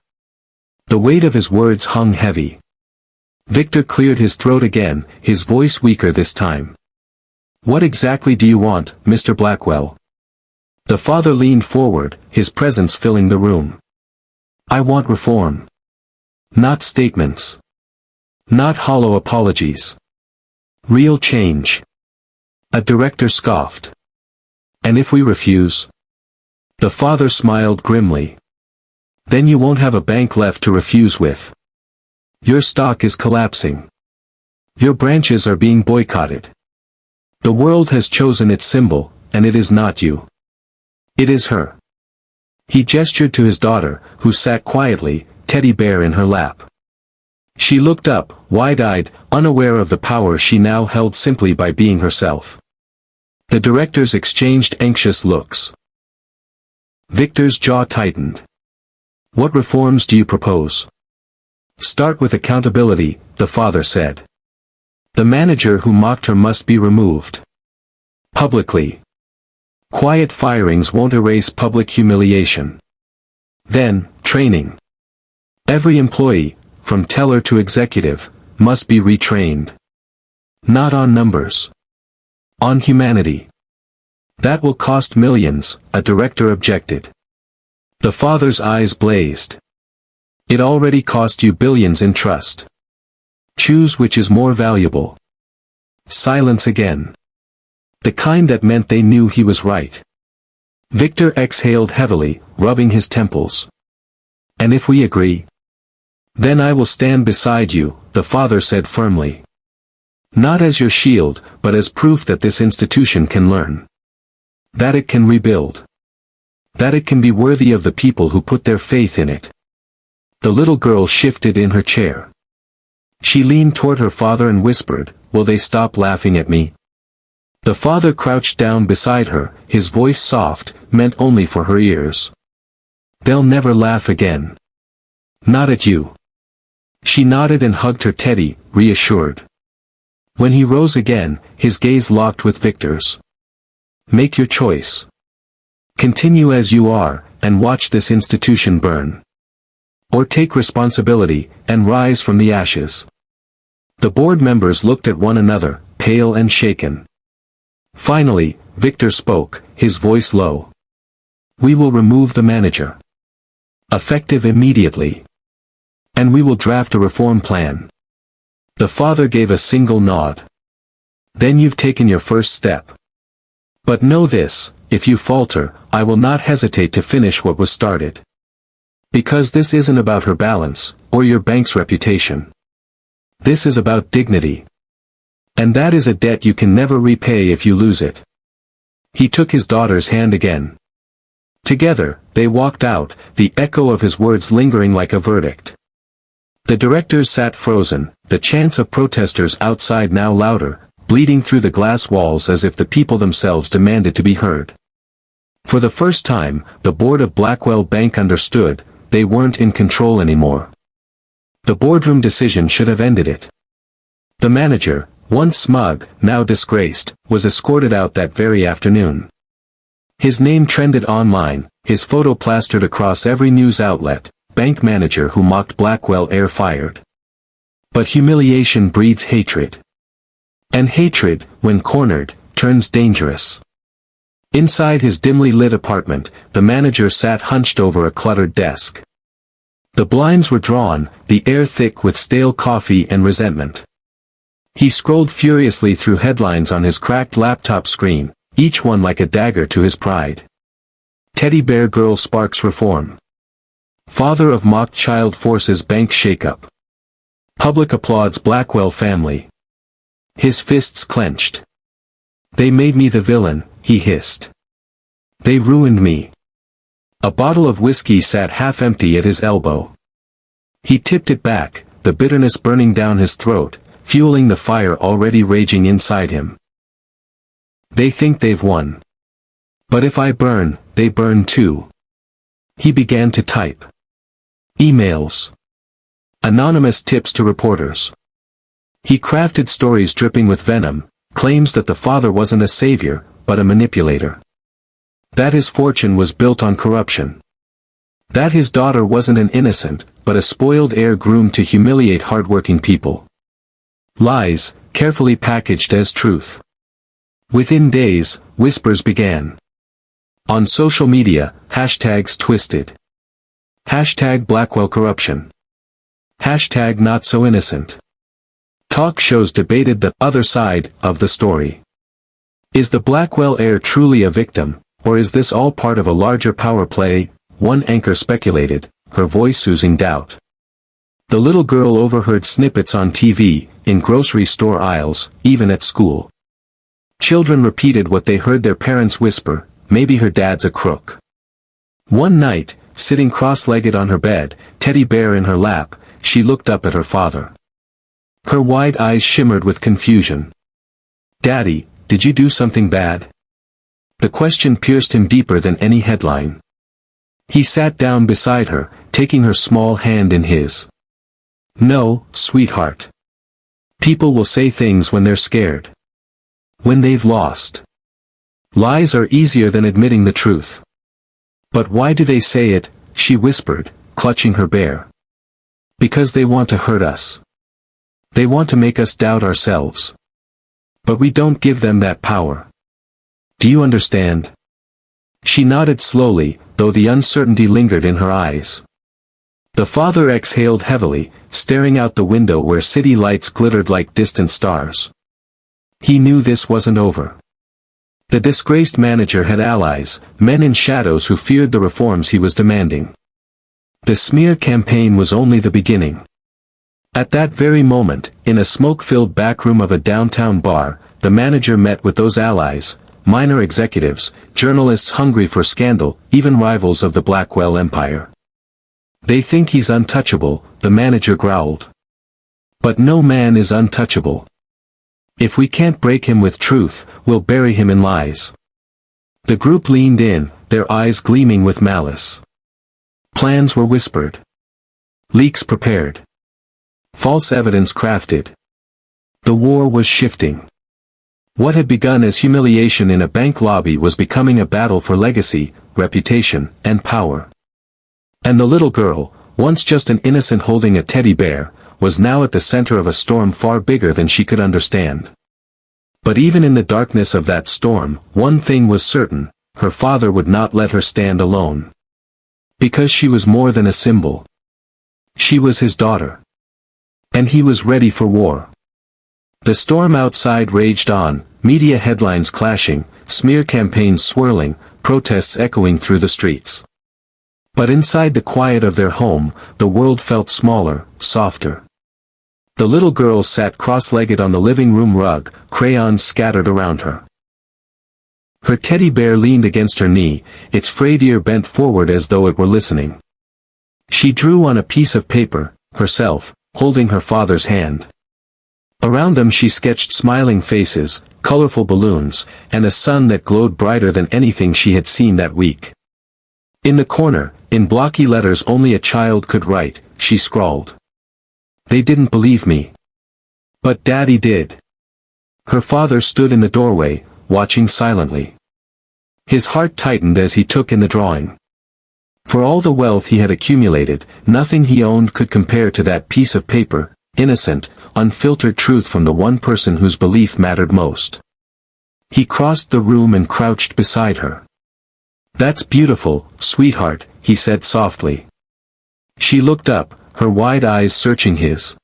The weight of his words hung heavy. Victor cleared his throat again, his voice weaker this time. "What exactly do you want, Mr. Blackwell?" The father leaned forward, his presence filling the room. "I want reform. Not statements. Not hollow apologies. Real change. A director scoffed. And if we refuse? The father smiled grimly. Then you won't have a bank left to refuse with. Your stock is collapsing. Your branches are being boycotted. The world has chosen its symbol, and it is not you. It is her. He gestured to his daughter, who sat quietly, teddy bear in her lap. She looked up, wide-eyed, unaware of the power she now held simply by being herself. The directors exchanged anxious looks. Victor's jaw tightened. What reforms do you propose? Start with accountability, the father said. The manager who mocked her must be removed. Publicly. Quiet firings won't erase public humiliation. Then, training. Every employee, from teller to executive, must be retrained. Not on numbers. On humanity. That will cost millions, a director objected. The father's eyes blazed. It already cost you billions in trust. Choose which is more valuable. Silence again. The kind that meant they knew he was right. Victor exhaled heavily, rubbing his temples. And if we agree? Then I will stand beside you, the father said firmly. Not as your shield, but as proof that this institution can learn. That it can rebuild. That it can be worthy of the people who put their faith in it. The little girl shifted in her chair. She leaned toward her father and whispered, "Will they stop laughing at me?" The father crouched down beside her, his voice soft, meant only for her ears. "They'll never laugh again. Not at you." She nodded and hugged her teddy, reassured. When he rose again, his gaze locked with Victor's. Make your choice. Continue as you are, and watch this institution burn. Or take responsibility, and rise from the ashes. The board members looked at one another, pale and shaken. Finally, Victor spoke, his voice low. We will remove the manager. Effective immediately. And we will draft a reform plan. The father gave a single nod. Then you've taken your first step. But know this, if you falter, I will not hesitate to finish what was started. Because this isn't about her balance, or your bank's reputation. This is about dignity. And that is a debt you can never repay if you lose it. He took his daughter's hand again. Together, they walked out, the echo of his words lingering like a verdict. The directors sat frozen, the chants of protesters outside now louder, bleeding through the glass walls as if the people themselves demanded to be heard. For the first time, the board of Blackwell Bank understood, they weren't in control anymore. The boardroom decision should have ended it. The manager, once smug, now disgraced, was escorted out that very afternoon. His name trended online, his photo plastered across every news outlet, bank manager who mocked Blackwell Air fired. But humiliation breeds hatred. And hatred, when cornered, turns dangerous. Inside his dimly lit apartment, the manager sat hunched over a cluttered desk. The blinds were drawn, the air thick with stale coffee and resentment. He scrolled furiously through headlines on his cracked laptop screen, each one like a dagger to his pride. Teddy bear girl sparks reform. Father of mocked child forces bank shakeup. Public applauds Blackwell family. His fists clenched. They made me the villain, he hissed. They ruined me. A bottle of whiskey sat half empty at his elbow. He tipped it back, the bitterness burning down his throat, fueling the fire already raging inside him. They think they've won. But if I burn, they burn too. He began to type. Emails. Anonymous tips to reporters. He crafted stories dripping with venom, claims that the father wasn't a savior, but a manipulator. That his fortune was built on corruption. That his daughter wasn't an innocent, but a spoiled heir groomed to humiliate hardworking people. Lies, carefully packaged as truth. Within days, whispers began. On social media, hashtags twisted. Hashtag Blackwell corruption. Hashtag not so innocent. Talk shows debated the other side of the story. Is the Blackwell heir truly a victim, or is this all part of a larger power play? One anchor speculated, her voice oozing doubt. The little girl overheard snippets on TV, in grocery store aisles, even at school. Children repeated what they heard their parents whisper, maybe her dad's a crook. One night, sitting cross-legged on her bed, teddy bear in her lap, she looked up at her father. Her wide eyes shimmered with confusion. "Daddy, did you do something bad?" The question pierced him deeper than any headline. He sat down beside her, taking her small hand in his. "No, sweetheart. People will say things when they're scared. When they've lost. Lies are easier than admitting the truth." "But why do they say it?" she whispered, clutching her bear. "Because they want to hurt us. They want to make us doubt ourselves. But we don't give them that power. Do you understand?" She nodded slowly, though the uncertainty lingered in her eyes. The father exhaled heavily, staring out the window where city lights glittered like distant stars. He knew this wasn't over. The disgraced manager had allies, men in shadows who feared the reforms he was demanding. The smear campaign was only the beginning. At that very moment, in a smoke-filled back room of a downtown bar, the manager met with those allies, minor executives, journalists hungry for scandal, even rivals of the Blackwell empire. "They think he's untouchable," the manager growled. "But no man is untouchable. If we can't break him with truth, we'll bury him in lies." The group leaned in, their eyes gleaming with malice. Plans were whispered. Leaks prepared. False evidence crafted. The war was shifting. What had begun as humiliation in a bank lobby was becoming a battle for legacy, reputation, and power. And the little girl, once just an innocent holding a teddy bear, was now at the center of a storm far bigger than she could understand. But even in the darkness of that storm, one thing was certain, her father would not let her stand alone. Because she was more than a symbol. She was his daughter. And he was ready for war. The storm outside raged on, media headlines clashing, smear campaigns swirling, protests echoing through the streets. But inside the quiet of their home, the world felt smaller, softer. The little girl sat cross-legged on the living room rug, crayons scattered around her. Her teddy bear leaned against her knee, its frayed ear bent forward as though it were listening. She drew on a piece of paper, herself, holding her father's hand. Around them she sketched smiling faces, colorful balloons, and a sun that glowed brighter than anything she had seen that week. In the corner, in blocky letters only a child could write, she scrawled. "They didn't believe me. But Daddy did." Her father stood in the doorway, watching silently. His heart tightened as he took in the drawing. For all the wealth he had accumulated, nothing he owned could compare to that piece of paper, innocent, unfiltered truth from the one person whose belief mattered most. He crossed the room and crouched beside her. "That's beautiful, sweetheart," he said softly. She looked up, her wide eyes searching his.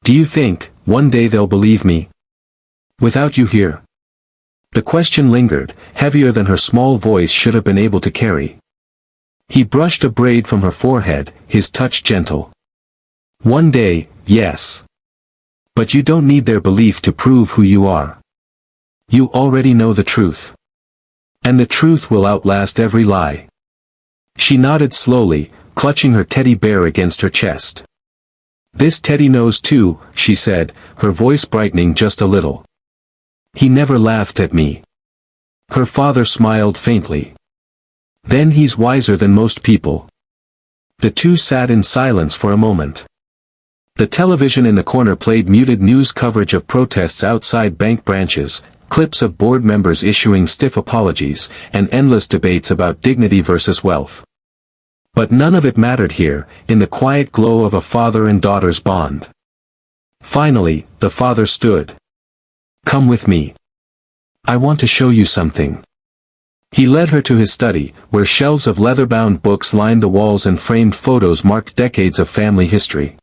"Do you think, one day they'll believe me? Without you here?" The question lingered, heavier than her small voice should have been able to carry. He brushed a braid from her forehead, his touch gentle. "One day, yes. But you don't need their belief to prove who you are. You already know the truth. And the truth will outlast every lie." She nodded slowly, clutching her teddy bear against her chest. "This teddy knows too," she said, her voice brightening just a little. "He never laughed at me." Her father smiled faintly. "Then he's wiser than most people." The two sat in silence for a moment. The television in the corner played muted news coverage of protests outside bank branches, clips of board members issuing stiff apologies, and endless debates about dignity versus wealth. But none of it mattered here, in the quiet glow of a father and daughter's bond. Finally, the father stood. "Come with me. I want to show you something." He led her to his study, where shelves of leather-bound books lined the walls and framed photos marked decades of family history.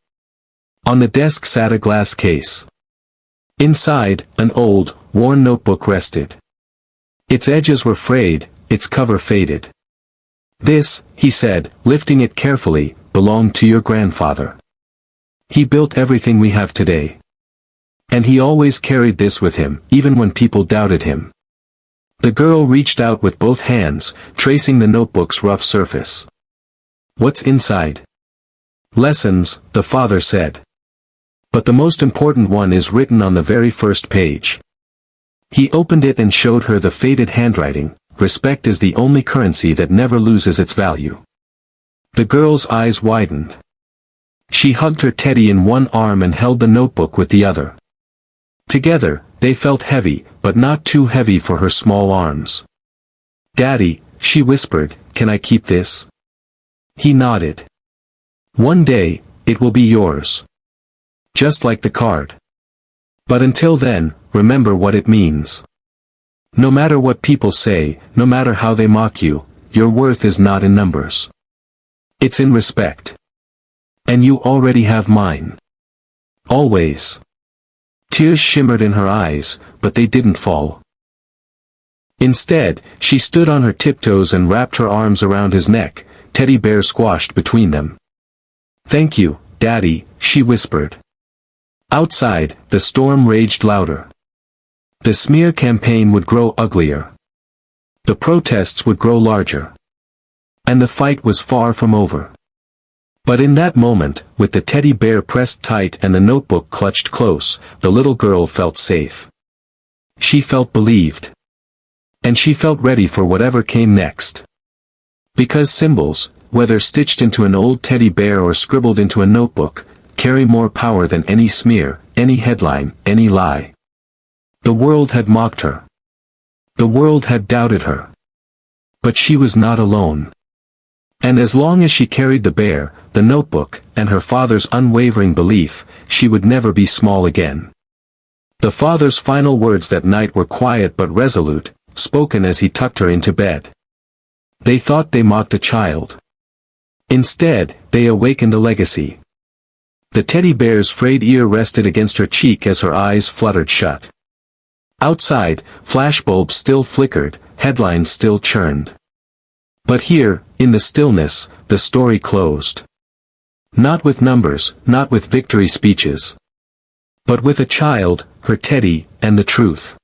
On the desk sat a glass case. Inside, an old, worn notebook rested. Its edges were frayed, its cover faded. "This," he said, lifting it carefully, "belonged to your grandfather. He built everything we have today. And he always carried this with him, even when people doubted him." The girl reached out with both hands, tracing the notebook's rough surface. "What's inside?" "Lessons," the father said. "But the most important one is written on the very first page." He opened it and showed her the faded handwriting. "Respect is the only currency that never loses its value." The girl's eyes widened. She hugged her teddy in one arm and held the notebook with the other. Together, they felt heavy, but not too heavy for her small arms. "Daddy," she whispered, "can I keep this?" He nodded. "One day, it will be yours. Just like the card. But until then, remember what it means. No matter what people say, no matter how they mock you, your worth is not in numbers. It's in respect. And you already have mine. Always." Tears shimmered in her eyes, but they didn't fall. Instead, she stood on her tiptoes and wrapped her arms around his neck, teddy bear squashed between them. "Thank you, Daddy," she whispered. Outside, the storm raged louder. The smear campaign would grow uglier. The protests would grow larger. And the fight was far from over. But in that moment, with the teddy bear pressed tight and the notebook clutched close, the little girl felt safe. She felt believed. And she felt ready for whatever came next. Because symbols, whether stitched into an old teddy bear or scribbled into a notebook, carry more power than any smear, any headline, any lie. The world had mocked her. The world had doubted her. But she was not alone. And as long as she carried the bear, the notebook, and her father's unwavering belief, she would never be small again. The father's final words that night were quiet but resolute, spoken as he tucked her into bed. They thought they mocked a child. Instead, they awakened a legacy. The teddy bear's frayed ear rested against her cheek as her eyes fluttered shut. Outside, flashbulbs still flickered, headlines still churned. But here, in the stillness, the story closed. Not with numbers, not with victory speeches. But with a child, her teddy, and the truth.